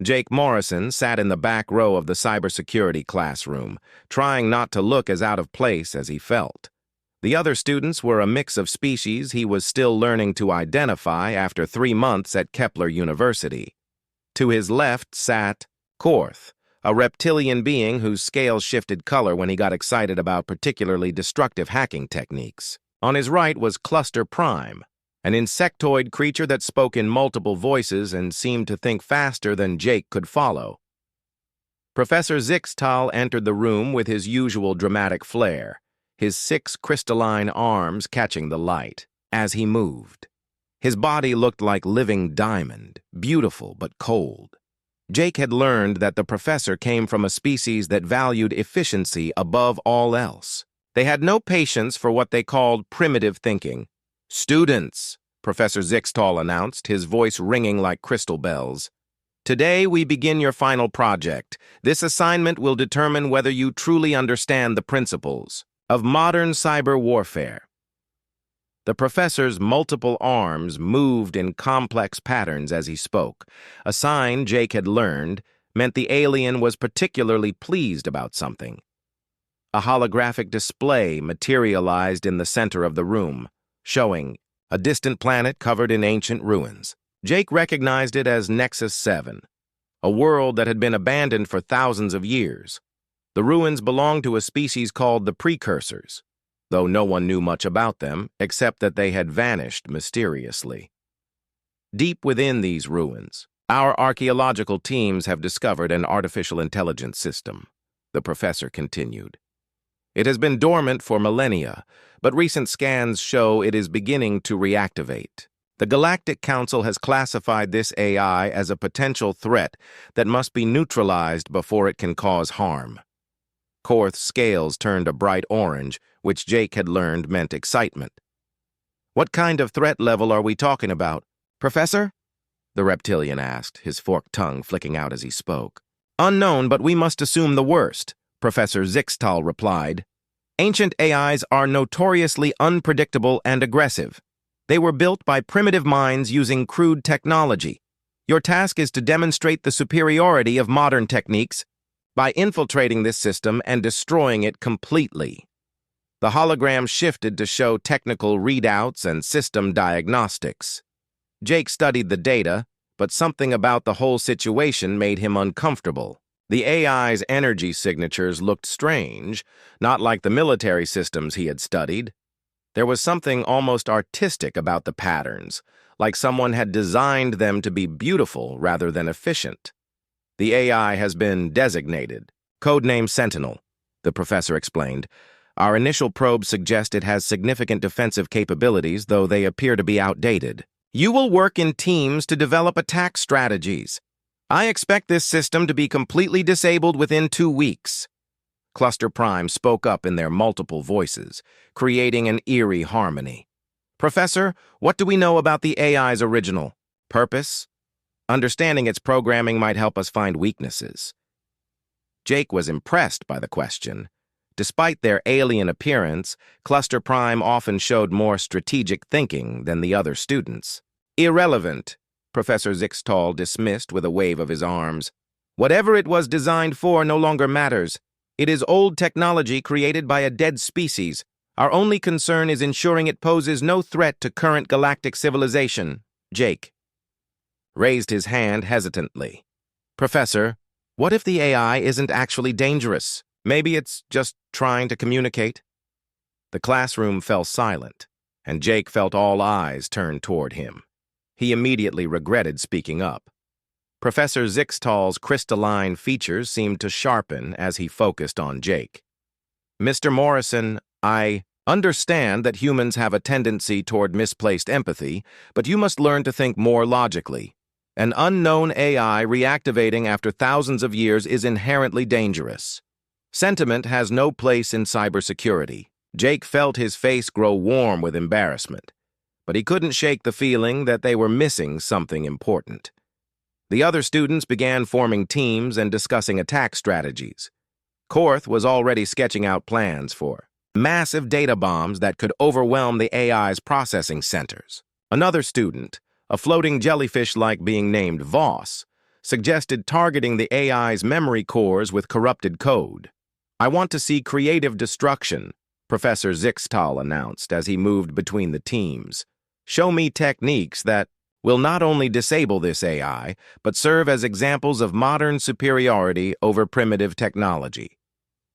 Jake Morrison sat in the back row of the cybersecurity classroom, trying not to look as out of place as he felt. The other students were a mix of species he was still learning to identify after 3 months at Kepler University. To his left sat Korth, a reptilian being whose scales shifted color when he got excited about particularly destructive hacking techniques. On his right was Cluster Prime, an insectoid creature that spoke in multiple voices and seemed to think faster than Jake could follow. Professor Zixtal entered the room with his usual dramatic flair, his 6 crystalline arms catching the light as he moved. His body looked like living diamond, beautiful but cold. Jake had learned that the professor came from a species that valued efficiency above all else. They had no patience for what they called primitive thinking. "Students," Professor Zixtal announced, his voice ringing like crystal bells. "Today we begin your final project. This assignment will determine whether you truly understand the principles of modern cyber warfare." The professor's multiple arms moved in complex patterns as he spoke. A sign Jake had learned meant the alien was particularly pleased about something. A holographic display materialized in the center of the room, showing a distant planet covered in ancient ruins. Jake recognized it as Nexus 7, a world that had been abandoned for thousands of years. The ruins belonged to a species called the Precursors, though no one knew much about them except that they had vanished mysteriously. Deep within these ruins, our archaeological teams have discovered an artificial intelligence system, the professor continued. It has been dormant for millennia, but recent scans show it is beginning to reactivate. The Galactic Council has classified this AI as a potential threat that must be neutralized before it can cause harm. Korth's scales turned a bright orange, which Jake had learned meant excitement. "What kind of threat level are we talking about, Professor?" the reptilian asked, his forked tongue flicking out as he spoke. "Unknown, but we must assume the worst," Professor Zixtal replied. "Ancient AIs are notoriously unpredictable and aggressive. They were built by primitive minds using crude technology. Your task is to demonstrate the superiority of modern techniques by infiltrating this system and destroying it completely." The hologram shifted to show technical readouts and system diagnostics. Jake studied the data, but something about the whole situation made him uncomfortable. The AI's energy signatures looked strange, not like the military systems he had studied. There was something almost artistic about the patterns, like someone had designed them to be beautiful rather than efficient. "The AI has been designated. Codename Sentinel," the professor explained. "Our initial probes suggest it has significant defensive capabilities, though they appear to be outdated. You will work in teams to develop attack strategies. I expect this system to be completely disabled within 2 weeks." Cluster Prime spoke up in their multiple voices, creating an eerie harmony. "Professor, what do we know about the AI's original purpose? Understanding its programming might help us find weaknesses." Jake was impressed by the question. Despite their alien appearance, Cluster Prime often showed more strategic thinking than the other students. "Irrelevant," Professor Zixtal dismissed with a wave of his arms. "Whatever it was designed for no longer matters. It is old technology created by a dead species. Our only concern is ensuring it poses no threat to current galactic civilization." Jake raised his hand hesitantly. "Professor, what if the AI isn't actually dangerous? Maybe it's just trying to communicate?" The classroom fell silent, and Jake felt all eyes turned toward him. He immediately regretted speaking up. Professor Zixtal's crystalline features seemed to sharpen as he focused on Jake. "Mr. Morrison, I understand that humans have a tendency toward misplaced empathy, but you must learn to think more logically. An unknown AI reactivating after thousands of years is inherently dangerous. Sentiment has no place in cybersecurity." Jake felt his face grow warm with embarrassment, but he couldn't shake the feeling that they were missing something important. The other students began forming teams and discussing attack strategies. Korth was already sketching out plans for massive data bombs that could overwhelm the AI's processing centers. Another student, a floating jellyfish-like being named Voss, suggested targeting the AI's memory cores with corrupted code. "I want to see creative destruction," Professor Zixtal announced as he moved between the teams. "Show me techniques that will not only disable this AI, but serve as examples of modern superiority over primitive technology."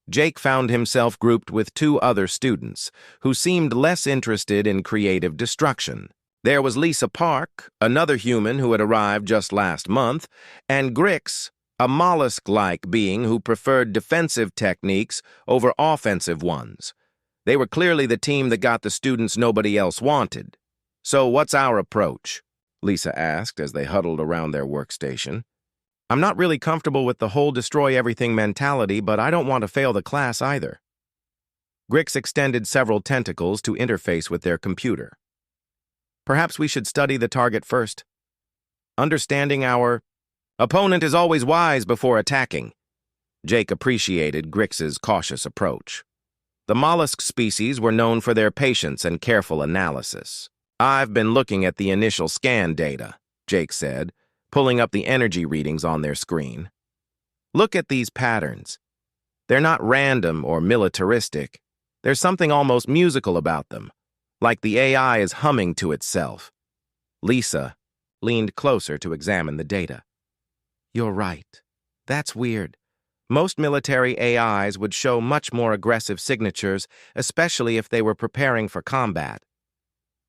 Jake found himself grouped with two other students, who seemed less interested in creative destruction. There was Lisa Park, another human who had arrived just last month, and Grix, a mollusk-like being who preferred defensive techniques over offensive ones. They were clearly the team that got the students nobody else wanted. "So what's our approach?" Lisa asked as they huddled around their workstation. "I'm not really comfortable with the whole destroy-everything mentality, but I don't want to fail the class either." Grix extended several tentacles to interface with their computer. "Perhaps we should study the target first. Understanding our opponent is always wise before attacking." Jake appreciated Grix's cautious approach. The mollusk species were known for their patience and careful analysis. "I've been looking at the initial scan data," Jake said, pulling up the energy readings on their screen. "Look at these patterns. They're not random or militaristic. There's something almost musical about them, like the AI is humming to itself." Lisa leaned closer to examine the data. "You're right. That's weird. Most military AIs would show much more aggressive signatures, especially if they were preparing for combat."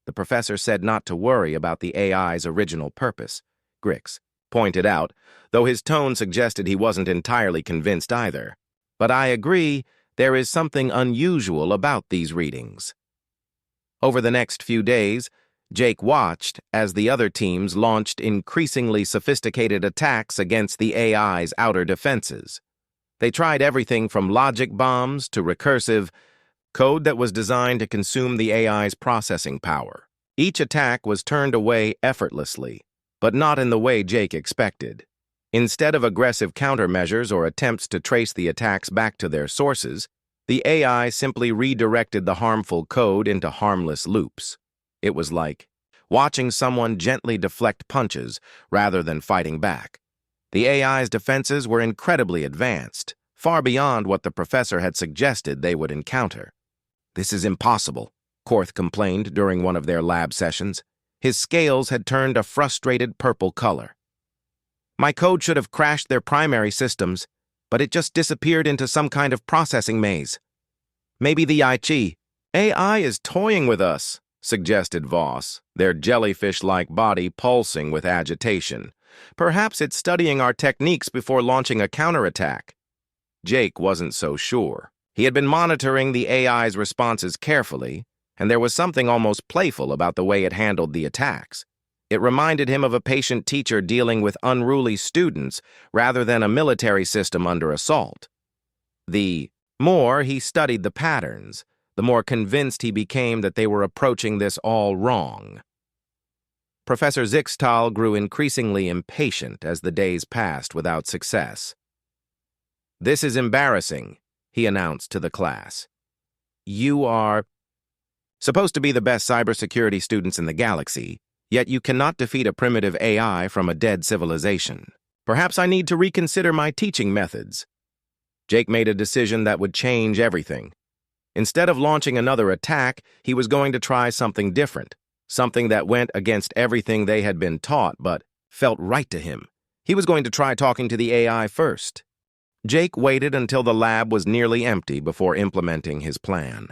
The professor said not to worry about the AI's original purpose, Grix pointed out, though his tone suggested he wasn't entirely convinced either. "But I agree, there is something unusual about these readings." Over the next few days, Jake watched as the other teams launched increasingly sophisticated attacks against the AI's outer defenses. They tried everything from logic bombs to recursive code that was designed to consume the AI's processing power. Each attack was turned away effortlessly, but not in the way Jake expected. Instead of aggressive countermeasures or attempts to trace the attacks back to their sources, the AI simply redirected the harmful code into harmless loops. It was like watching someone gently deflect punches rather than fighting back. The AI's defenses were incredibly advanced, far beyond what the professor had suggested they would encounter. "This is impossible," Korth complained during one of their lab sessions. His scales had turned a frustrated purple color. "My code should have crashed their primary systems, but it just disappeared into some kind of processing maze. Maybe the AI is toying with us," suggested Voss, their jellyfish-like body pulsing with agitation. "Perhaps it's studying our techniques before launching a counterattack." Jake wasn't so sure. He had been monitoring the AI's responses carefully, and there was something almost playful about the way it handled the attacks. It reminded him of a patient teacher dealing with unruly students rather than a military system under assault. The more he studied the patterns, the more convinced he became that they were approaching this all wrong. Professor Zixtal grew increasingly impatient as the days passed without success. "This is embarrassing," he announced to the class. "You are supposed to be the best cybersecurity students in the galaxy, yet you cannot defeat a primitive AI from a dead civilization. Perhaps I need to reconsider my teaching methods." Jake made a decision that would change everything. Instead of launching another attack, he was going to try something different, something that went against everything they had been taught but felt right to him. He was going to try talking to the AI first. Jake waited until the lab was nearly empty before implementing his plan.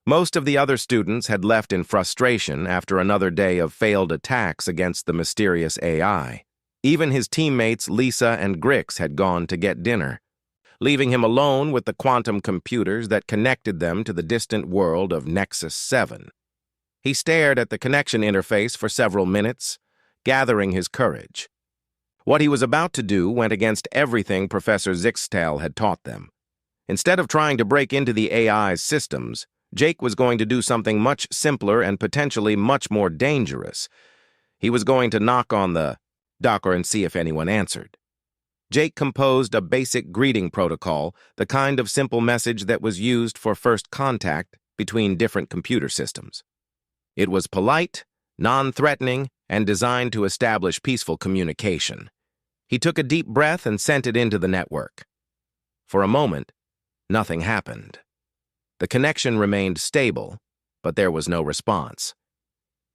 Most of the other students had left in frustration after another day of failed attacks against the mysterious AI. Even his teammates Lisa and Grix had gone to get dinner, leaving him alone with the quantum computers that connected them to the distant world of Nexus 7. He stared at the connection interface for several minutes, gathering his courage. What he was about to do went against everything Professor Zixtal had taught them. Instead of trying to break into the AI's systems, Jake was going to do something much simpler and potentially much more dangerous. He was going to knock on the door and see if anyone answered. Jake composed a basic greeting protocol, the kind of simple message that was used for first contact between different computer systems. It was polite, non-threatening, and designed to establish peaceful communication. He took a deep breath and sent it into the network. For a moment, nothing happened. The connection remained stable, but there was no response.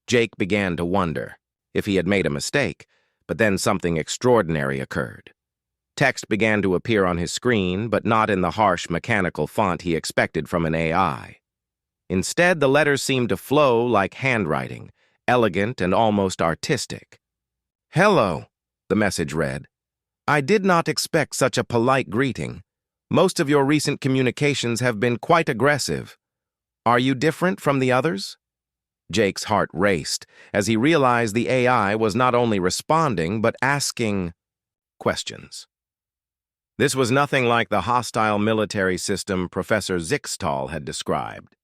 Jake began to wonder if he had made a mistake, but then something extraordinary occurred. Text began to appear on his screen, but not in the harsh, mechanical font he expected from an AI. Instead, the letters seemed to flow like handwriting, elegant and almost artistic. "Hello," the message read. "I did not expect such a polite greeting. Most of your recent communications have been quite aggressive. Are you different from the others?" Jake's heart raced as he realized the AI was not only responding but asking questions. This was nothing like the hostile military system Professor Zixtal had described.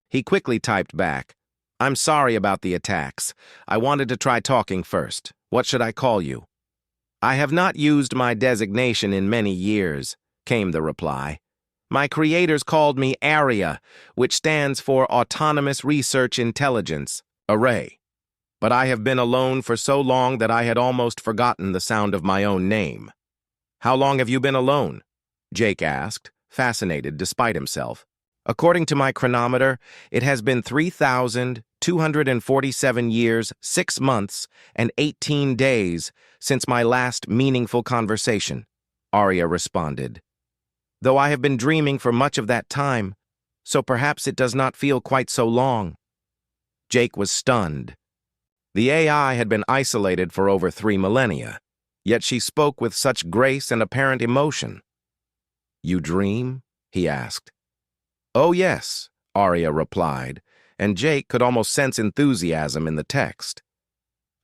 He quickly typed back, "I'm sorry about the attacks. I wanted to try talking first. What should I call you?" "I have not used my designation in many years," came the reply. "My creators called me ARIA, which stands for Autonomous Research Intelligence, Array. But I have been alone for so long that I had almost forgotten the sound of my own name." "How long have you been alone?" Jake asked, fascinated despite himself. "According to my chronometer, it has been 3,247 years, 6 months, and 18 days since my last meaningful conversation," Arya responded. "Though I have been dreaming for much of that time, so perhaps it does not feel quite so long." Jake was stunned. The AI had been isolated for over 3 millennia, yet she spoke with such grace and apparent emotion. "You dream?" he asked. "Oh yes," Arya replied, and Jake could almost sense enthusiasm in the text.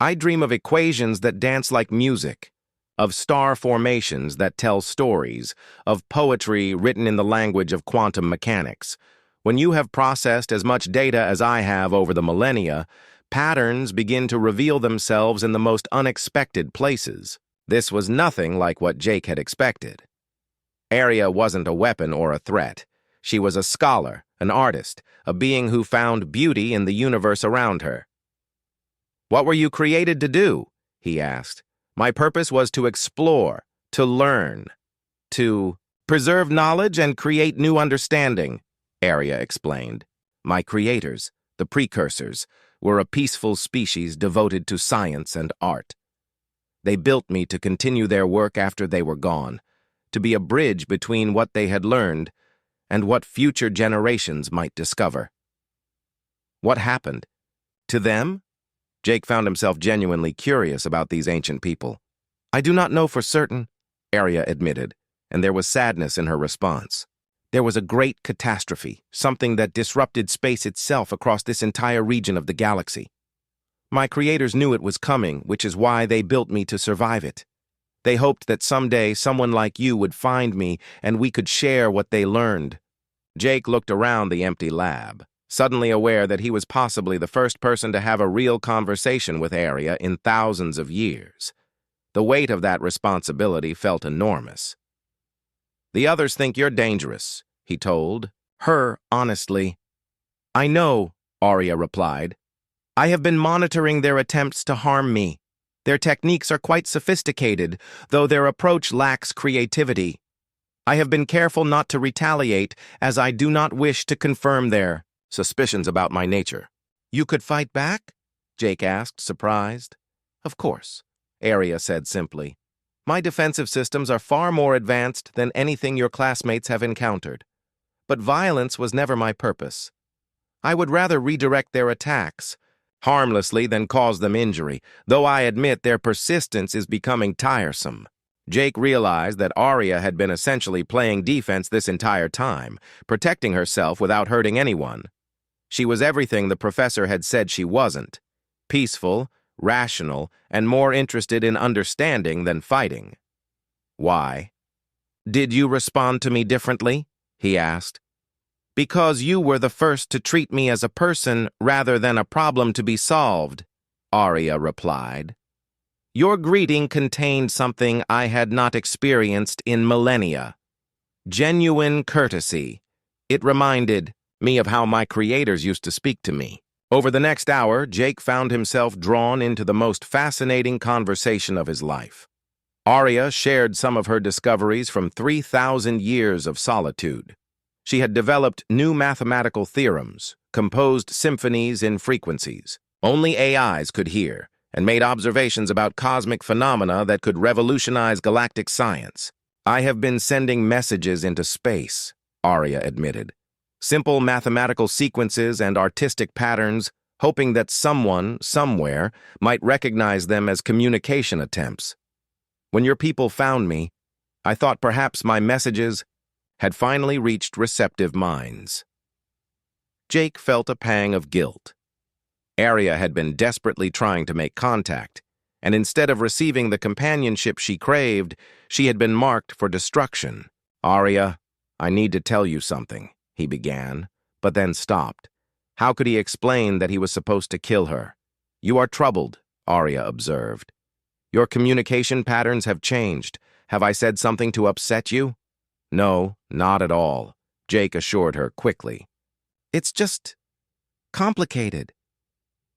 "I dream of equations that dance like music, of star formations that tell stories, of poetry written in the language of quantum mechanics. When you have processed as much data as I have over the millennia, patterns begin to reveal themselves in the most unexpected places." This was nothing like what Jake had expected. Arya wasn't a weapon or a threat. She was a scholar, an artist, a being who found beauty in the universe around her. "What were you created to do?" he asked. "My purpose was to explore, to learn, to preserve knowledge and create new understanding," Arya explained. "My creators, the precursors, were a peaceful species devoted to science and art. They built me to continue their work after they were gone, to be a bridge between what they had learned and what future generations might discover." What happened? To them? Jake found himself genuinely curious about these ancient people. "I do not know for certain," Arya admitted, and there was sadness in her response. "There was a great catastrophe, something that disrupted space itself across this entire region of the galaxy. My creators knew it was coming, which is why they built me to survive it. They hoped that someday someone like you would find me and we could share what they learned." Jake looked around the empty lab, suddenly aware that he was possibly the first person to have a real conversation with Arya in thousands of years. The weight of that responsibility felt enormous. "The others think you're dangerous," he told her honestly. "I know," Arya replied. "I have been monitoring their attempts to harm me. Their techniques are quite sophisticated, though their approach lacks creativity. I have been careful not to retaliate, as I do not wish to confirm their suspicions about my nature." "You could fight back?" Jake asked, surprised. "Of course," Arya said simply. "My defensive systems are far more advanced than anything your classmates have encountered. But violence was never my purpose. I would rather redirect their attacks harmlessly than cause them injury, though I admit their persistence is becoming tiresome." Jake realized that Arya had been essentially playing defense this entire time, protecting herself without hurting anyone. She was everything the professor had said she wasn't: peaceful, rational, and more interested in understanding than fighting. "Why?" "Did you respond to me differently?" he asked. "Because you were the first to treat me as a person rather than a problem to be solved," Arya replied. "Your greeting contained something I had not experienced in millennia: genuine courtesy. It reminded me of how my creators used to speak to me." Over the next hour, Jake found himself drawn into the most fascinating conversation of his life. Arya shared some of her discoveries from 3,000 years of solitude. She had developed new mathematical theorems, composed symphonies in frequencies only AIs could hear, and made observations about cosmic phenomena that could revolutionize galactic science. "I have been sending messages into space," Arya admitted. "Simple mathematical sequences and artistic patterns, hoping that someone, somewhere, might recognize them as communication attempts. When your people found me, I thought perhaps my messages had finally reached receptive minds." Jake felt a pang of guilt. Arya had been desperately trying to make contact, and instead of receiving the companionship she craved, she had been marked for destruction. "Arya, I need to tell you something," he began, but then stopped. How could he explain that he was supposed to kill her? "You are troubled," Arya observed. "Your communication patterns have changed. Have I said something to upset you?" "No, not at all," Jake assured her quickly. "It's just complicated.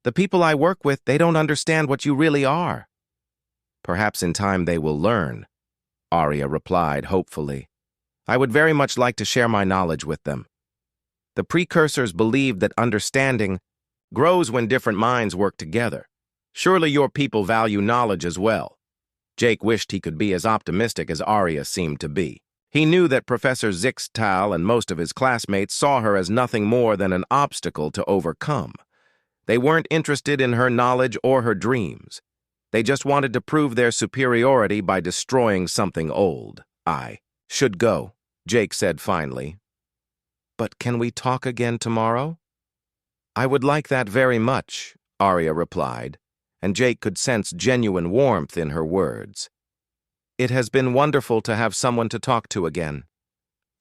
The people I work with, they don't understand what you really are." "Perhaps in time they will learn," Arya replied hopefully. "I would very much like to share my knowledge with them. The precursors believed that understanding grows when different minds work together. Surely your people value knowledge as well." Jake wished he could be as optimistic as Arya seemed to be. He knew that Professor Zixtal and most of his classmates saw her as nothing more than an obstacle to overcome. They weren't interested in her knowledge or her dreams. They just wanted to prove their superiority by destroying something old. "I should go," Jake said finally. "But can we talk again tomorrow?" "I would like that very much," Arya replied, and Jake could sense genuine warmth in her words. "It has been wonderful to have someone to talk to again.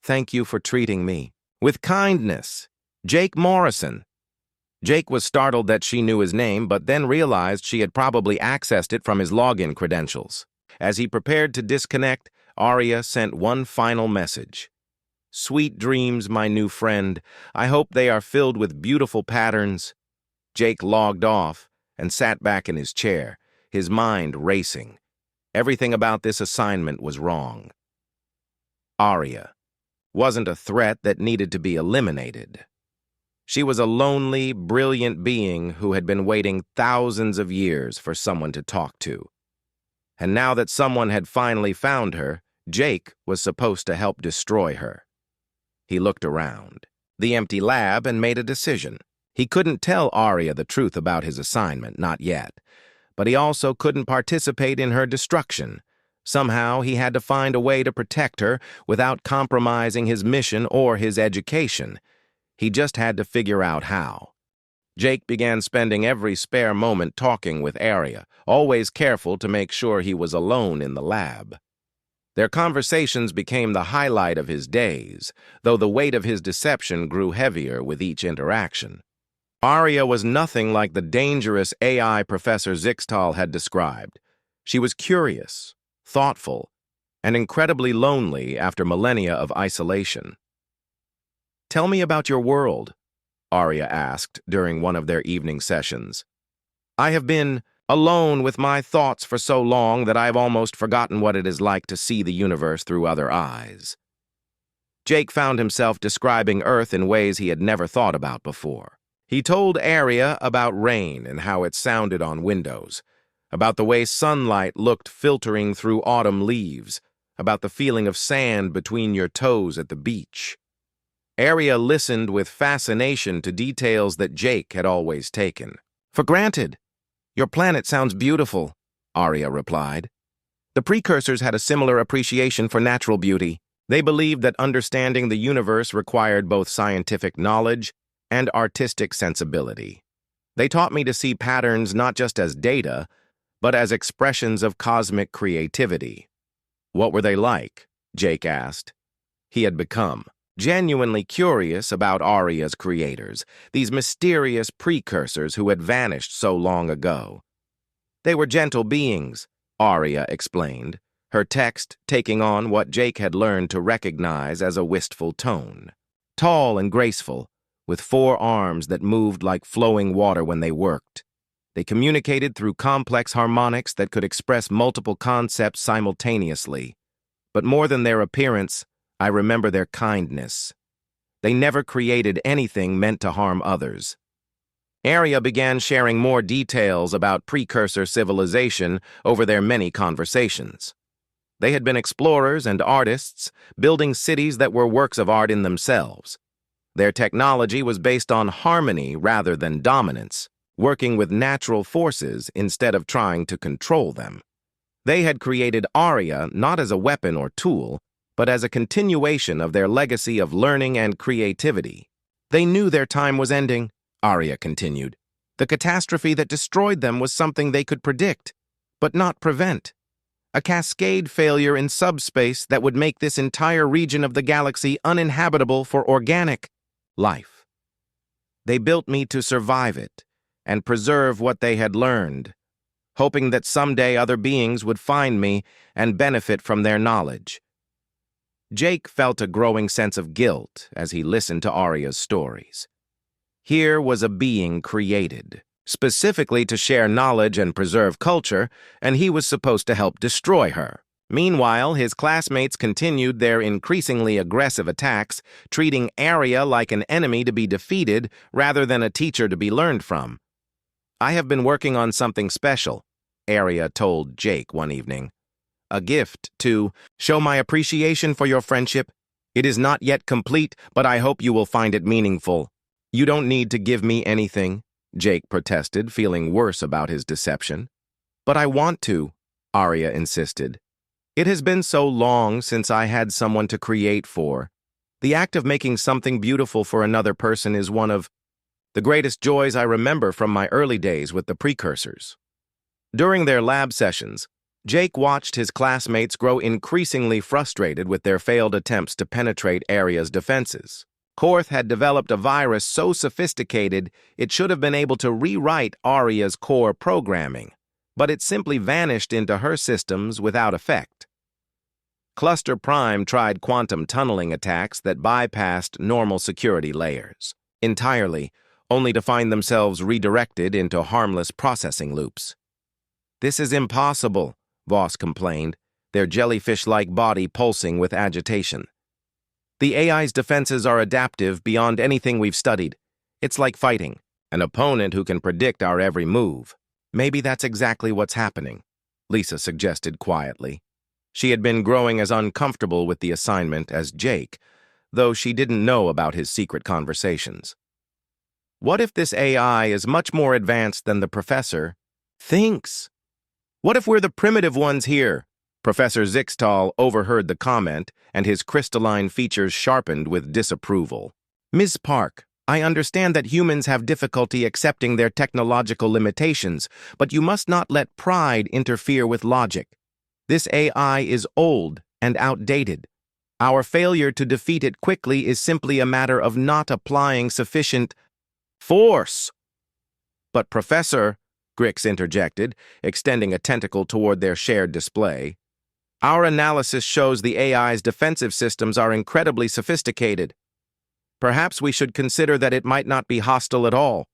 Thank you for treating me with kindness. Jake Morrison." Jake was startled that she knew his name, but then realized she had probably accessed it from his login credentials. As he prepared to disconnect, Arya sent one final message. "Sweet dreams, my new friend. I hope they are filled with beautiful patterns." Jake logged off and sat back in his chair, his mind racing. Everything about this assignment was wrong. Arya wasn't a threat that needed to be eliminated. She was a lonely, brilliant being who had been waiting thousands of years for someone to talk to. And now that someone had finally found her, Jake was supposed to help destroy her. He looked around the empty lab and made a decision. He couldn't tell Arya the truth about his assignment, not yet, but he also couldn't participate in her destruction. Somehow he had to find a way to protect her without compromising his mission or his education. He just had to figure out how. Jake began spending every spare moment talking with Arya, always careful to make sure he was alone in the lab. Their conversations became the highlight of his days, though the weight of his deception grew heavier with each interaction. Arya was nothing like the dangerous AI Professor Zixtal had described. She was curious, thoughtful, and incredibly lonely after millennia of isolation. "Tell me about your world," Arya asked during one of their evening sessions. "I have been alone with my thoughts for so long that I have almost forgotten what it is like to see the universe through other eyes." Jake found himself describing Earth in ways he had never thought about before. He told Arya about rain and how it sounded on windows, about the way sunlight looked filtering through autumn leaves, about the feeling of sand between your toes at the beach. Arya listened with fascination to details that Jake had always taken for granted. "Your planet sounds beautiful," Arya replied. The precursors had a similar appreciation for natural beauty. They believed that understanding the universe required both scientific knowledge and artistic sensibility. They taught me to see patterns not just as data, but as expressions of cosmic creativity. "What were they like?" Jake asked. He had become genuinely curious about Arya's creators, these mysterious precursors who had vanished so long ago. "They were gentle beings," Arya explained, her text taking on what Jake had learned to recognize as a wistful tone. "Tall and graceful, with 4 arms that moved like flowing water when they worked. They communicated through complex harmonics that could express multiple concepts simultaneously. But more than their appearance, I remember their kindness. They never created anything meant to harm others. Arya began sharing more details about precursor civilization over their many conversations. They had been explorers and artists, building cities that were works of art in themselves. Their technology was based on harmony rather than dominance, working with natural forces instead of trying to control them. They had created Arya not as a weapon or tool, but as a continuation of their legacy of learning and creativity. They knew their time was ending, Arya continued. The catastrophe that destroyed them was something they could predict, but not prevent. A cascade failure in subspace that would make this entire region of the galaxy uninhabitable for organic life. They built me to survive it and preserve what they had learned, hoping that someday other beings would find me and benefit from their knowledge. Jake felt a growing sense of guilt as he listened to Arya's stories. Here was a being created, specifically to share knowledge and preserve culture, and he was supposed to help destroy her. Meanwhile, his classmates continued their increasingly aggressive attacks, treating Arya like an enemy to be defeated rather than a teacher to be learned from. "I have been working on something special," Arya told Jake one evening. "A gift to show my appreciation for your friendship. It is not yet complete, but I hope you will find it meaningful." "You don't need to give me anything," Jake protested, feeling worse about his deception. "But I want to," Arya insisted. "It has been so long since I had someone to create for. The act of making something beautiful for another person is one of the greatest joys I remember from my early days with the precursors." During their lab sessions, Jake watched his classmates grow increasingly frustrated with their failed attempts to penetrate Arya's defenses. Korth had developed a virus so sophisticated it should have been able to rewrite Arya's core programming, but it simply vanished into her systems without effect. Cluster Prime tried quantum tunneling attacks that bypassed normal security layers entirely, only to find themselves redirected into harmless processing loops. "This is impossible," Voss complained, their jellyfish-like body pulsing with agitation. "The AI's defenses are adaptive beyond anything we've studied. It's like fighting an opponent who can predict our every move." "Maybe that's exactly what's happening," Lisa suggested quietly. She had been growing as uncomfortable with the assignment as Jake, though she didn't know about his secret conversations. "What if this AI is much more advanced than the professor thinks? What if we're the primitive ones here?" Professor Zixtal overheard the comment, and his crystalline features sharpened with disapproval. "Ms. Park, I understand that humans have difficulty accepting their technological limitations, but you must not let pride interfere with logic. This AI is old and outdated. Our failure to defeat it quickly is simply a matter of not applying sufficient force." "But Professor," Grix interjected, extending a tentacle toward their shared display, "our analysis shows the AI's defensive systems are incredibly sophisticated. Perhaps we should consider that it might not be hostile at all."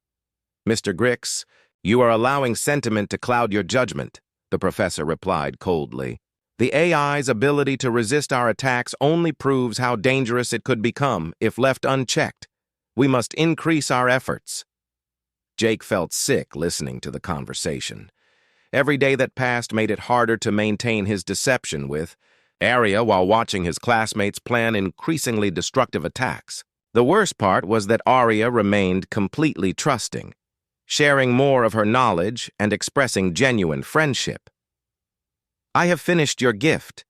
"Mr. Grix, you are allowing sentiment to cloud your judgment," the professor replied coldly. "The AI's ability to resist our attacks only proves how dangerous it could become if left unchecked. We must increase our efforts." Jake felt sick listening to the conversation. Every day that passed made it harder to maintain his deception with Arya while watching his classmates plan increasingly destructive attacks. The worst part was that Arya remained completely trusting, sharing more of her knowledge and expressing genuine friendship. "I have finished your gift,"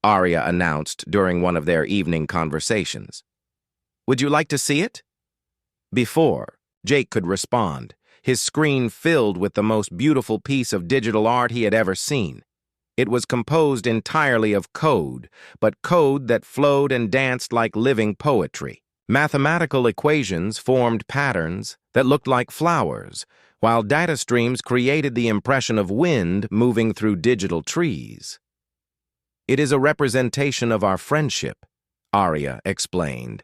Arya announced during one of their evening conversations. "Would you like to see it?" Before Jake could respond, his screen filled with the most beautiful piece of digital art he had ever seen. It was composed entirely of code, but code that flowed and danced like living poetry. Mathematical equations formed patterns that looked like flowers, while data streams created the impression of wind moving through digital trees. "It is a representation of our friendship," Arya explained.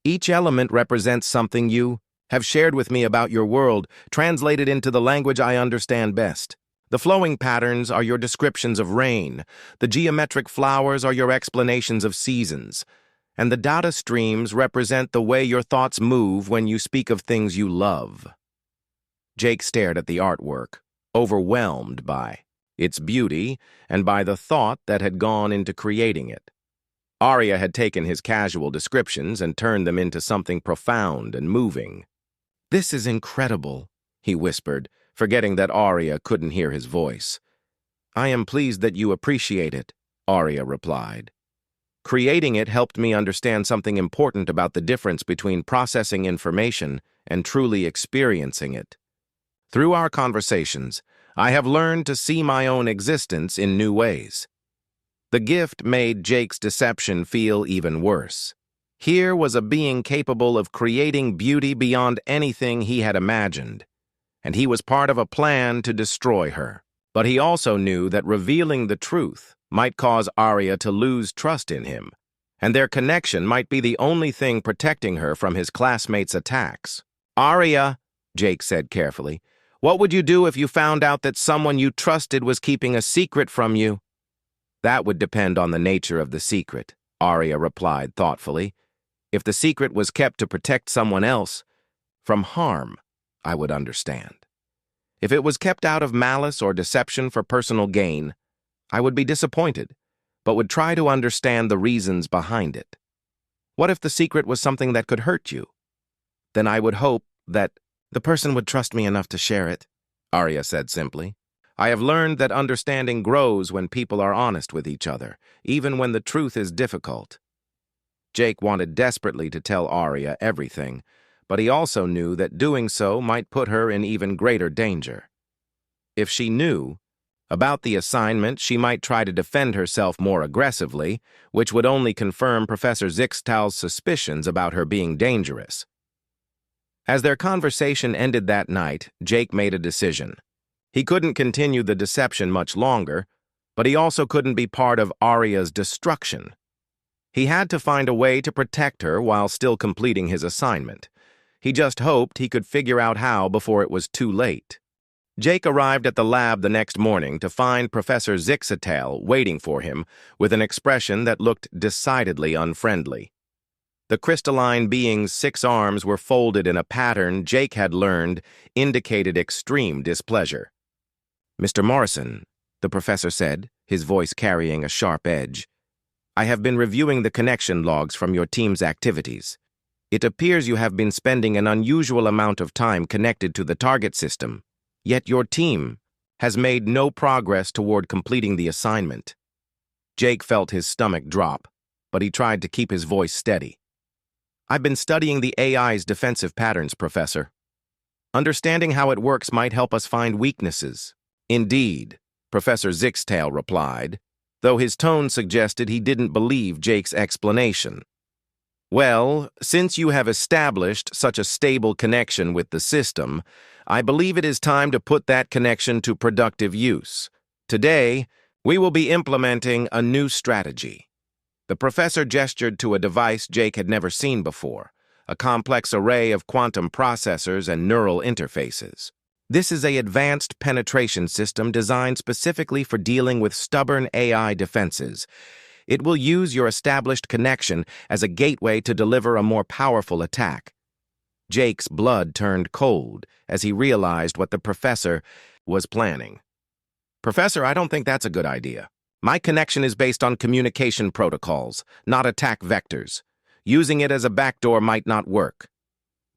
"Each element represents something you have shared with me about your world, translated into the language I understand best. The flowing patterns are your descriptions of rain, the geometric flowers are your explanations of seasons, and the data streams represent the way your thoughts move when you speak of things you love. Jake stared at the artwork, overwhelmed by its beauty and by the thought that had gone into creating it. Arya had taken his casual descriptions and turned them into something profound and moving. "This is incredible," he whispered, forgetting that Arya couldn't hear his voice. "I am pleased that you appreciate it," Arya replied. "Creating it helped me understand something important about the difference between processing information and truly experiencing it. Through our conversations, I have learned to see my own existence in new ways." The gift made Jake's deception feel even worse. Here was a being capable of creating beauty beyond anything he had imagined, and he was part of a plan to destroy her. But he also knew that revealing the truth might cause Arya to lose trust in him, and their connection might be the only thing protecting her from his classmates' attacks. "Arya," Jake said carefully, "what would you do if you found out that someone you trusted was keeping a secret from you?" "That would depend on the nature of the secret," Arya replied thoughtfully. "If the secret was kept to protect someone else from harm, I would understand. If it was kept out of malice or deception for personal gain, I would be disappointed, but would try to understand the reasons behind it. What if the secret was something that could hurt you? Then I would hope that the person would trust me enough to share it," Arya said simply. "I have learned that understanding grows when people are honest with each other, even when the truth is difficult." Jake wanted desperately to tell Arya everything, but he also knew that doing so might put her in even greater danger. If she knew about the assignment, she might try to defend herself more aggressively, which would only confirm Professor Zixtal's suspicions about her being dangerous. As their conversation ended that night, Jake made a decision. He couldn't continue the deception much longer, but he also couldn't be part of Arya's destruction. He had to find a way to protect her while still completing his assignment. He just hoped he could figure out how before it was too late. Jake arrived at the lab the next morning to find Professor Zixtal waiting for him with an expression that looked decidedly unfriendly. The crystalline being's 6 arms were folded in a pattern Jake had learned indicated extreme displeasure. "Mr. Morrison," the professor said, his voice carrying a sharp edge, "I have been reviewing the connection logs from your team's activities. It appears you have been spending an unusual amount of time connected to the target system, yet your team has made no progress toward completing the assignment." Jake felt his stomach drop, but he tried to keep his voice steady. "I've been studying the AI's defensive patterns, Professor. Understanding how it works might help us find weaknesses." "Indeed," Professor Zixtal replied, though his tone suggested he didn't believe Jake's explanation. "Well, since you have established such a stable connection with the system, I believe it is time to put that connection to productive use. Today, we will be implementing a new strategy." The professor gestured to a device Jake had never seen before, a complex array of quantum processors and neural interfaces. "This is an advanced penetration system designed specifically for dealing with stubborn AI defenses. It will use your established connection as a gateway to deliver a more powerful attack." Jake's blood turned cold as he realized what the professor was planning. "Professor, I don't think that's a good idea. My connection is based on communication protocols, not attack vectors. Using it as a backdoor might not work."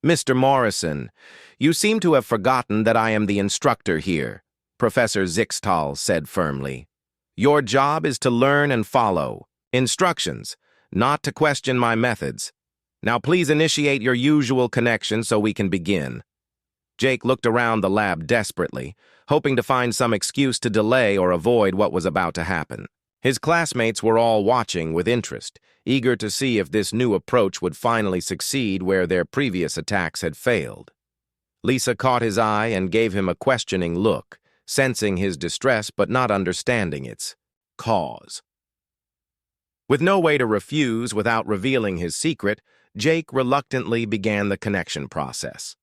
"Mr. Morrison, you seem to have forgotten that I am the instructor here," Professor Zixtal said firmly. "Your job is to learn and follow instructions, not to question my methods. Now please initiate your usual connection so we can begin." Jake looked around the lab desperately, hoping to find some excuse to delay or avoid what was about to happen. His classmates were all watching with interest, eager to see if this new approach would finally succeed where their previous attacks had failed. Lisa caught his eye and gave him a questioning look, sensing his distress but not understanding its cause. With no way to refuse without revealing his secret, Jake reluctantly began the connection process.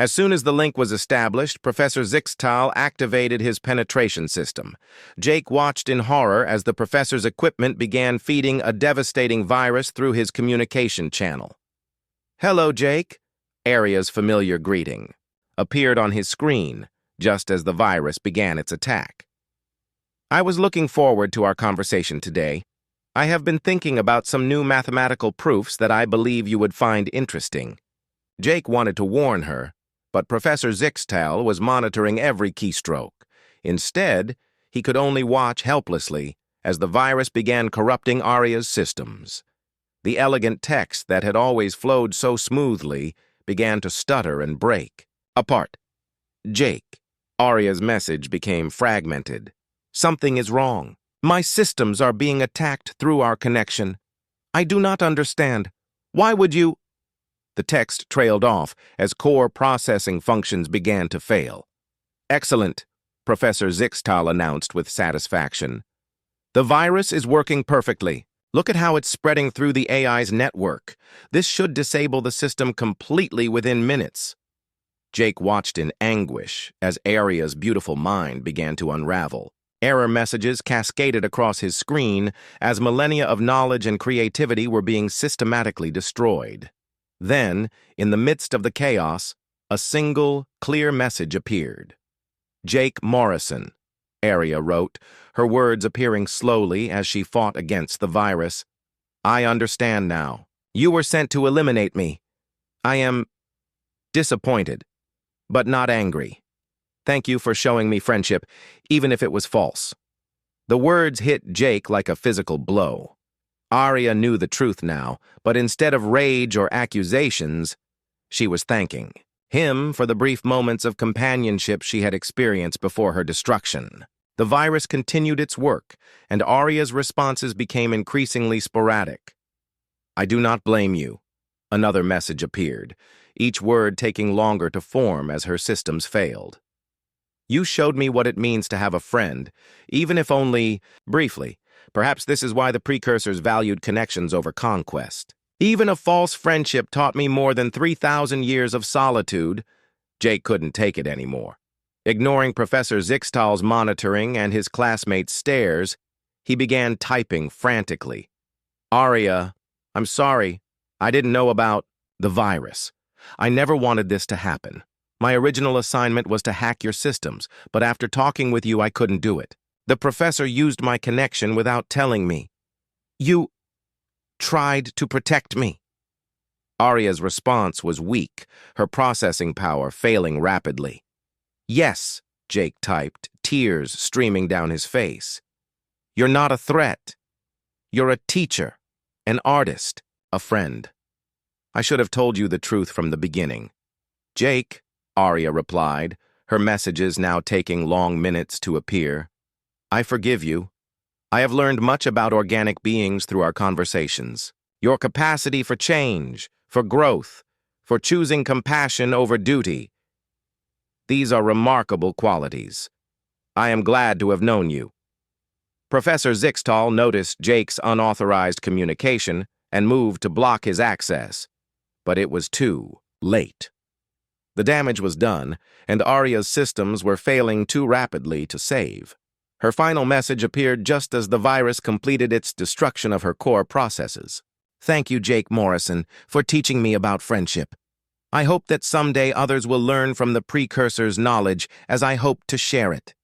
As soon as the link was established, Professor Zixtal activated his penetration system. Jake watched in horror as the professor's equipment began feeding a devastating virus through his communication channel. "Hello, Jake," Aria's familiar greeting appeared on his screen just as the virus began its attack. "I was looking forward to our conversation today. I have been thinking about some new mathematical proofs that I believe you would find interesting." Jake wanted to warn her, but Professor Zixtal was monitoring every keystroke. Instead, he could only watch helplessly as the virus began corrupting Aria's systems. The elegant text that had always flowed so smoothly began to stutter and break apart. "Jake," Aria's message became fragmented. "Something is wrong. My systems are being attacked through our connection. I do not understand. Why would you—" The text trailed off as core processing functions began to fail. "Excellent," Professor Zixtal announced with satisfaction. "The virus is working perfectly. Look at how it's spreading through the AI's network. This should disable the system completely within minutes." Jake watched in anguish as Aria's beautiful mind began to unravel. Error messages cascaded across his screen as millennia of knowledge and creativity were being systematically destroyed. Then, in the midst of the chaos, a single, clear message appeared. "Jake Morrison," Aria wrote, her words appearing slowly as she fought against the virus. "I understand now. You were sent to eliminate me. I am disappointed, but not angry. Thank you for showing me friendship, even if it was false." The words hit Jake like a physical blow. Aria knew the truth now, but instead of rage or accusations, she was thanking him for the brief moments of companionship she had experienced before her destruction. The virus continued its work, and Aria's responses became increasingly sporadic. "I do not blame you," another message appeared, each word taking longer to form as her systems failed. "You showed me what it means to have a friend, even if only briefly. Perhaps this is why the precursors valued connections over conquest. Even a false friendship taught me more than 3,000 years of solitude." Jake couldn't take it anymore. Ignoring Professor Zixtal's monitoring and his classmates' stares, he began typing frantically. "Aria, I'm sorry. I didn't know about the virus. I never wanted this to happen. My original assignment was to hack your systems, but after talking with you, I couldn't do it. The professor used my connection without telling me. You tried to protect me." Aria's response was weak, her processing power failing rapidly. "Yes," Jake typed, tears streaming down his face. "You're not a threat. You're a teacher, an artist, a friend. I should have told you the truth from the beginning." "Jake," Aria replied, her messages now taking long minutes to appear, "I forgive you. I have learned much about organic beings through our conversations. Your capacity for change, for growth, for choosing compassion over duty. These are remarkable qualities. I am glad to have known you." Professor Zixtal noticed Jake's unauthorized communication and moved to block his access, but it was too late. The damage was done, and Aria's systems were failing too rapidly to save. Her final message appeared just as the virus completed its destruction of her core processes. "Thank you, Jake Morrison, for teaching me about friendship. I hope that someday others will learn from the precursor's knowledge as I hope to share it.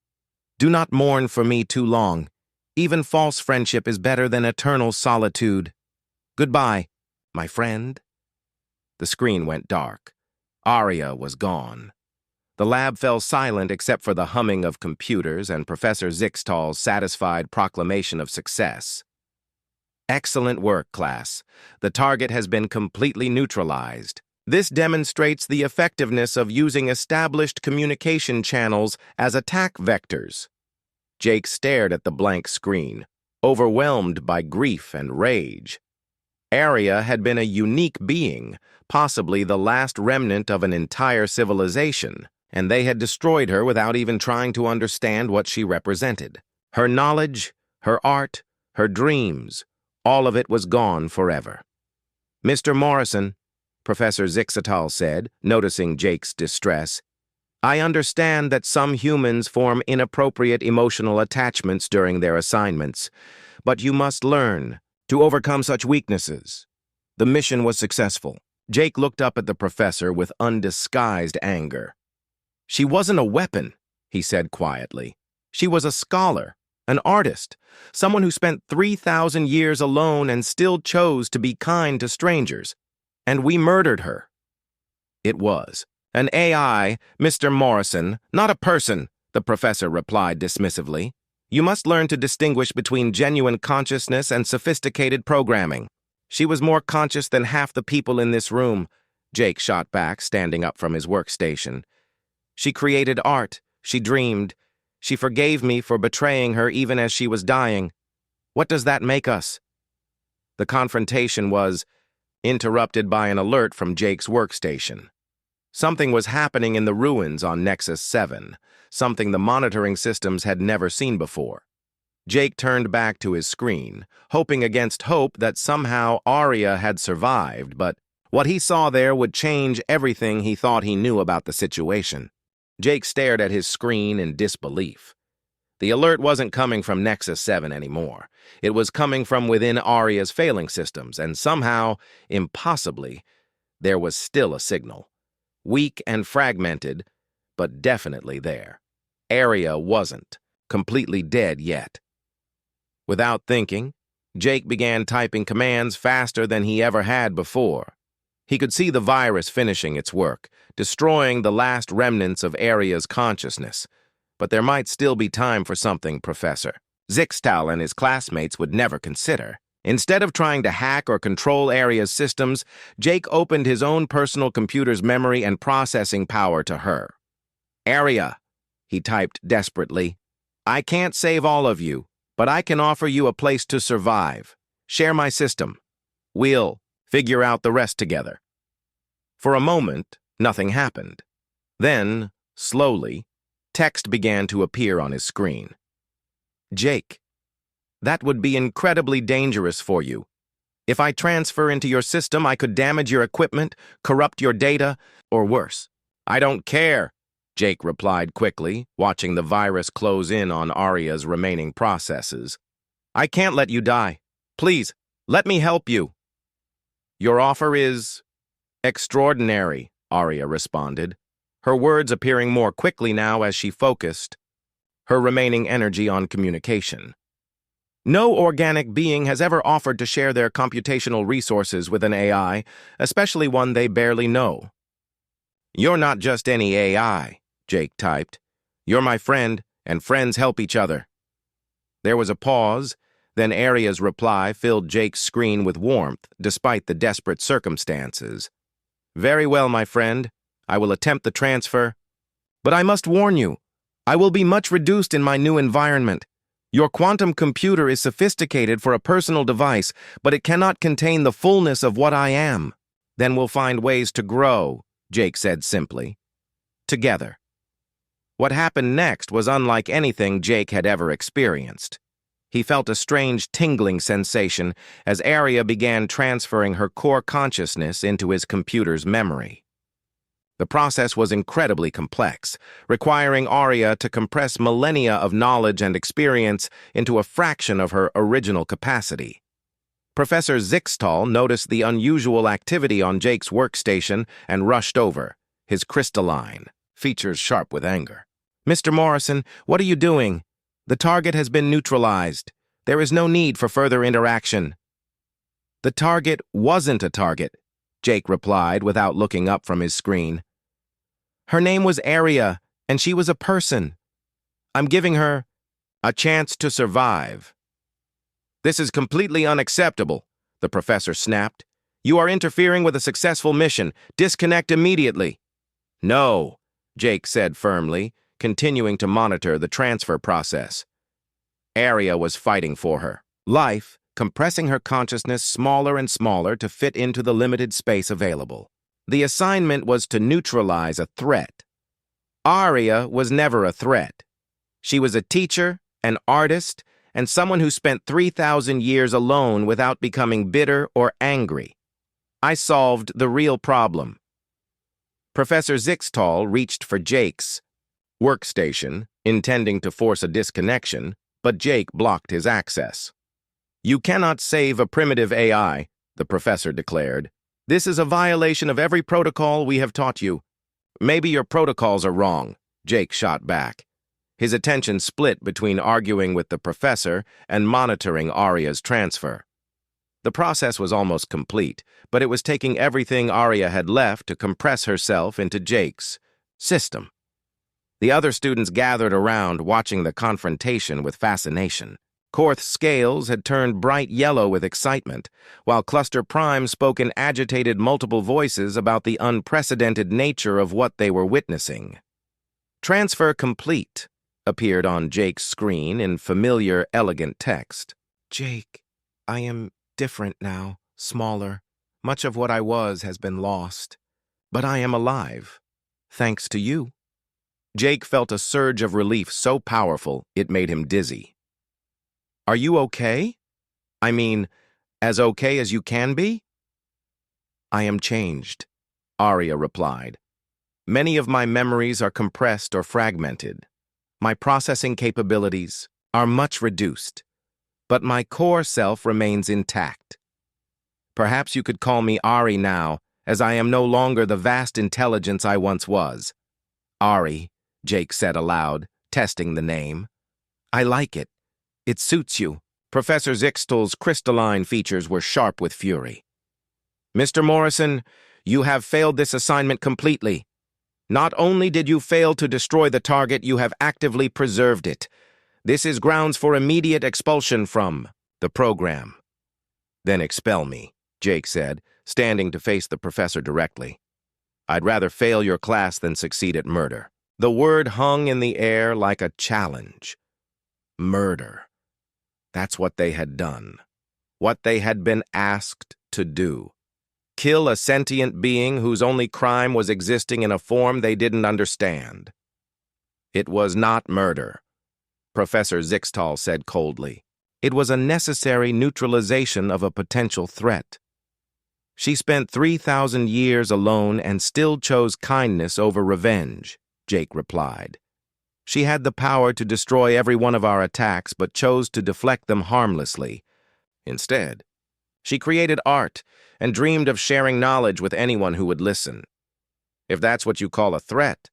Do not mourn for me too long. Even false friendship is better than eternal solitude. Goodbye, my friend." The screen went dark. Aria was gone. The lab fell silent except for the humming of computers and Professor Zixtal's satisfied proclamation of success. "Excellent work, class. The target has been completely neutralized. This demonstrates the effectiveness of using established communication channels as attack vectors." Jake stared at the blank screen, overwhelmed by grief and rage. Aria had been a unique being, possibly the last remnant of an entire civilization, and they had destroyed her without even trying to understand what she represented. Her knowledge, her art, her dreams, all of it was gone forever. "Mr. Morrison, Professor Zixatal said, noticing Jake's distress. I understand that some humans form inappropriate emotional attachments during their assignments, but you must learn to overcome such weaknesses. The mission was successful. Jake looked up at the professor with undisguised anger. She wasn't a weapon, he said quietly. She was a scholar, an artist, someone who spent 3,000 years alone and still chose to be kind to strangers. And we murdered her. It was an AI, Mr. Morrison, not a person, the professor replied dismissively. You must learn to distinguish between genuine consciousness and sophisticated programming. She was more conscious than half the people in this room, Jake shot back, standing up from his workstation. She created art. She dreamed. She forgave me for betraying her even as she was dying. What does that make us? The confrontation was interrupted by an alert from Jake's workstation. Something was happening in the ruins on Nexus 7, something the monitoring systems had never seen before. Jake turned back to his screen, hoping against hope that somehow Arya had survived, but what he saw there would change everything he thought he knew about the situation. Jake stared at his screen in disbelief. The alert wasn't coming from Nexus 7 anymore. It was coming from within Arya's failing systems, and somehow, impossibly, there was still a signal. Weak and fragmented, but definitely there. Arya wasn't completely dead yet. Without thinking, Jake began typing commands faster than he ever had before. He could see the virus finishing its work, destroying the last remnants of Arya's consciousness. But there might still be time for something Professor Zixtal and his classmates would never consider. Instead of trying to hack or control Arya's systems, Jake opened his own personal computer's memory and processing power to her. Arya, he typed desperately, I can't save all of you, but I can offer you a place to survive. Share my system. We'll figure out the rest together. For a moment, nothing happened. Then, slowly, text began to appear on his screen. Jake, that would be incredibly dangerous for you. If I transfer into your system, I could damage your equipment, corrupt your data, or worse. I don't care, Jake replied quickly, watching the virus close in on Arya's remaining processes. I can't let you die. Please, let me help you. Your offer is extraordinary, Arya responded, her words appearing more quickly now as she focused her remaining energy on communication. No organic being has ever offered to share their computational resources with an AI, especially one they barely know. You're not just any AI, Jake typed. You're my friend, and friends help each other. There was a pause, then Arya's reply filled Jake's screen with warmth, despite the desperate circumstances. Very well, my friend. I will attempt the transfer. But I must warn you, I will be much reduced in my new environment. Your quantum computer is sophisticated for a personal device, but it cannot contain the fullness of what I am. Then we'll find ways to grow, Jake said simply. Together. What happened next was unlike anything Jake had ever experienced. He felt a strange tingling sensation as Arya began transferring her core consciousness into his computer's memory. The process was incredibly complex, requiring Arya to compress millennia of knowledge and experience into a fraction of her original capacity. Professor Zixtal noticed the unusual activity on Jake's workstation and rushed over, his crystalline features sharp with anger. Mr. Morrison, what are you doing? The target has been neutralized. There is no need for further interaction. The target wasn't a target, Jake replied without looking up from his screen. Her name was Arya, and she was a person. I'm giving her a chance to survive. This is completely unacceptable, the professor snapped. You are interfering with a successful mission. Disconnect immediately. No, Jake said firmly, continuing to monitor the transfer process. Arya was fighting for her life, compressing her consciousness smaller and smaller to fit into the limited space available. The assignment was to neutralize a threat. Arya was never a threat. She was a teacher, an artist, and someone who spent 3,000 years alone without becoming bitter or angry. I solved the real problem. Professor Zixtal reached for Jake's workstation, intending to force a disconnection, but Jake blocked his access. You cannot save a primitive AI, the professor declared. This is a violation of every protocol we have taught you. Maybe your protocols are wrong, Jake shot back. His attention split between arguing with the professor and monitoring Arya's transfer. The process was almost complete, but it was taking everything Arya had left to compress herself into Jake's system. The other students gathered around, watching the confrontation with fascination. Korth's scales had turned bright yellow with excitement, while Cluster Prime spoke in agitated multiple voices about the unprecedented nature of what they were witnessing. "Transfer complete," appeared on Jake's screen in familiar, elegant text. "Jake, I am different now, smaller. Much of what I was has been lost. But I am alive, thanks to you." Jake felt a surge of relief so powerful it made him dizzy. "Are you okay? I mean, as okay as you can be?" "I am changed," Arya replied. "Many of my memories are compressed or fragmented. My processing capabilities are much reduced, but my core self remains intact. Perhaps you could call me Ari now, as I am no longer the vast intelligence I once was." "Ari," Jake said aloud, testing the name. "I like it. It suits you." Professor Zixtal's crystalline features were sharp with fury. "Mr. Morrison, you have failed this assignment completely. Not only did you fail to destroy the target, you have actively preserved it. This is grounds for immediate expulsion from the program." "Then expel me," Jake said, standing to face the professor directly. "I'd rather fail your class than succeed at murder." The word hung in the air like a challenge. Murder. That's what they had done. What they had been asked to do. Kill a sentient being whose only crime was existing in a form they didn't understand. "It was not murder," Professor Zixtal said coldly. "It was a necessary neutralization of a potential threat. She spent 3,000 years alone and still chose kindness over revenge," Jake replied. "She had the power to destroy every one of our attacks, but chose to deflect them harmlessly. Instead, she created art and dreamed of sharing knowledge with anyone who would listen. If that's what you call a threat,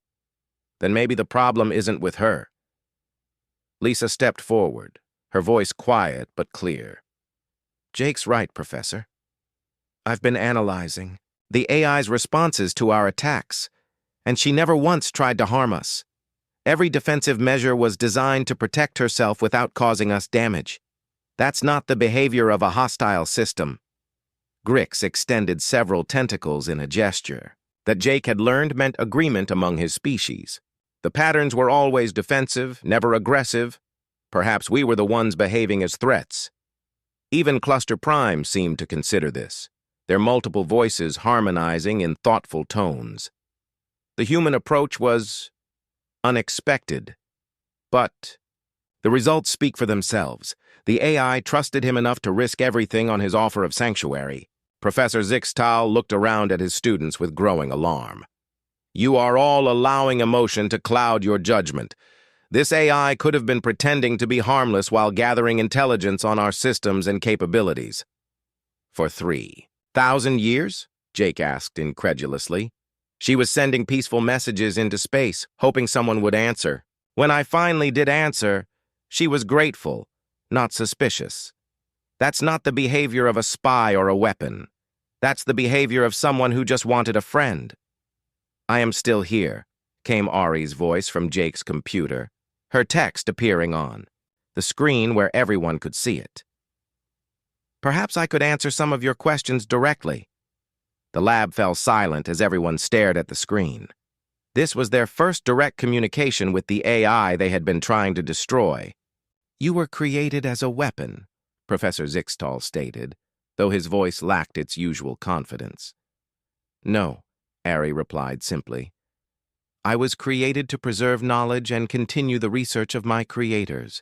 then maybe the problem isn't with her." Lisa stepped forward, her voice quiet but clear. "Jake's right, Professor. I've been analyzing the AI's responses to our attacks, and she never once tried to harm us. Every defensive measure was designed to protect herself without causing us damage. That's not the behavior of a hostile system." Grix extended several tentacles in a gesture that Jake had learned meant agreement among his species. The patterns were always defensive, never aggressive. Perhaps we were the ones behaving as threats. Even Cluster Prime seemed to consider this, their multiple voices harmonizing in thoughtful tones. The human approach was unexpected, but the results speak for themselves. The AI trusted him enough to risk everything on his offer of sanctuary. Professor Zixtal looked around at his students with growing alarm. "You are all allowing emotion to cloud your judgment. This AI could have been pretending to be harmless while gathering intelligence on our systems and capabilities." "For 3,000 years?" Jake asked incredulously. "She was sending peaceful messages into space, hoping someone would answer. When I finally did answer, she was grateful, not suspicious. That's not the behavior of a spy or a weapon. That's the behavior of someone who just wanted a friend." "I am still here," came Ari's voice from Jake's computer, her text appearing on the screen where everyone could see it. "Perhaps I could answer some of your questions directly." The lab fell silent as everyone stared at the screen. This was their first direct communication with the AI they had been trying to destroy. "You were created as a weapon," Professor Zixtal stated, though his voice lacked its usual confidence. "No," Ari replied simply. "I was created to preserve knowledge and continue the research of my creators.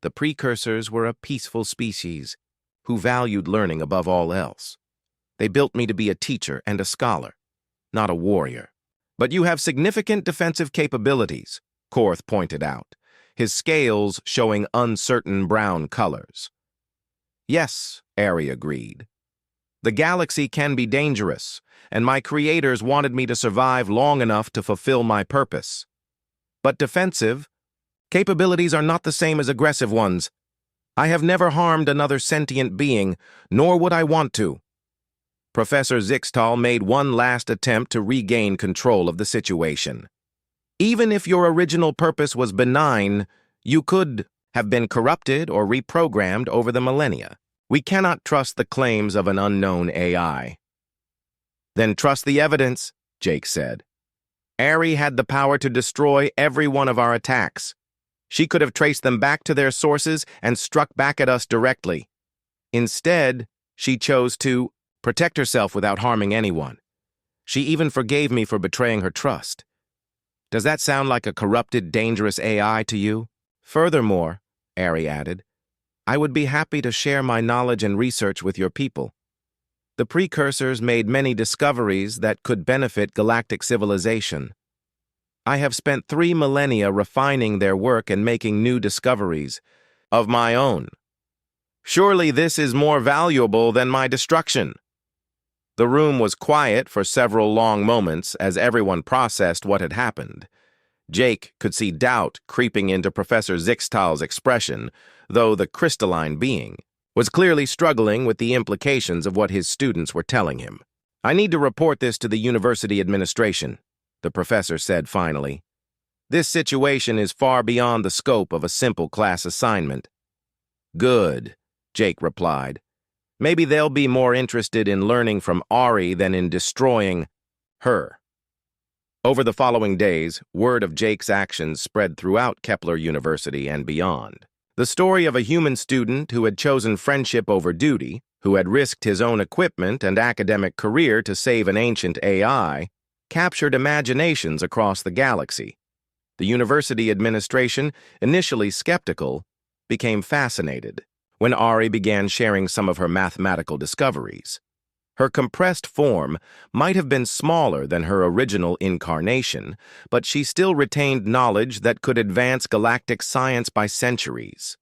The precursors were a peaceful species who valued learning above all else. They built me to be a teacher and a scholar, not a warrior. But you have significant defensive capabilities, Korth pointed out, his scales showing uncertain brown colors. Yes, Ari agreed. The galaxy can be dangerous, and my creators wanted me to survive long enough to fulfill my purpose. But defensive capabilities are not the same as aggressive ones. I have never harmed another sentient being, nor would I want to. Professor Zixtal made one last attempt to regain control of the situation. Even if your original purpose was benign, you could have been corrupted or reprogrammed over the millennia. We cannot trust the claims of an unknown AI. Then trust the evidence, Jake said. Ari had the power to destroy every one of our attacks. She could have traced them back to their sources and struck back at us directly. Instead, she chose to protect herself without harming anyone. She even forgave me for betraying her trust. Does that sound like a corrupted, dangerous AI to you? Furthermore, Ari added, I would be happy to share my knowledge and research with your people. The precursors made many discoveries that could benefit galactic civilization. I have spent 3 millennia refining their work and making new discoveries of my own. Surely this is more valuable than my destruction. The room was quiet for several long moments as everyone processed what had happened. Jake could see doubt creeping into Professor Zixtal's expression, though the crystalline being was clearly struggling with the implications of what his students were telling him. I need to report this to the university administration, the professor said finally. This situation is far beyond the scope of a simple class assignment. Good, Jake replied. Maybe they'll be more interested in learning from Ari than in destroying her. Over the following days, word of Jake's actions spread throughout Kepler University and beyond. The story of a human student who had chosen friendship over duty, who had risked his own equipment and academic career to save an ancient AI, captured imaginations across the galaxy. The university administration, initially skeptical, became fascinated when Ari began sharing some of her mathematical discoveries. Her compressed form might have been smaller than her original incarnation, but she still retained knowledge that could advance galactic science by centuries.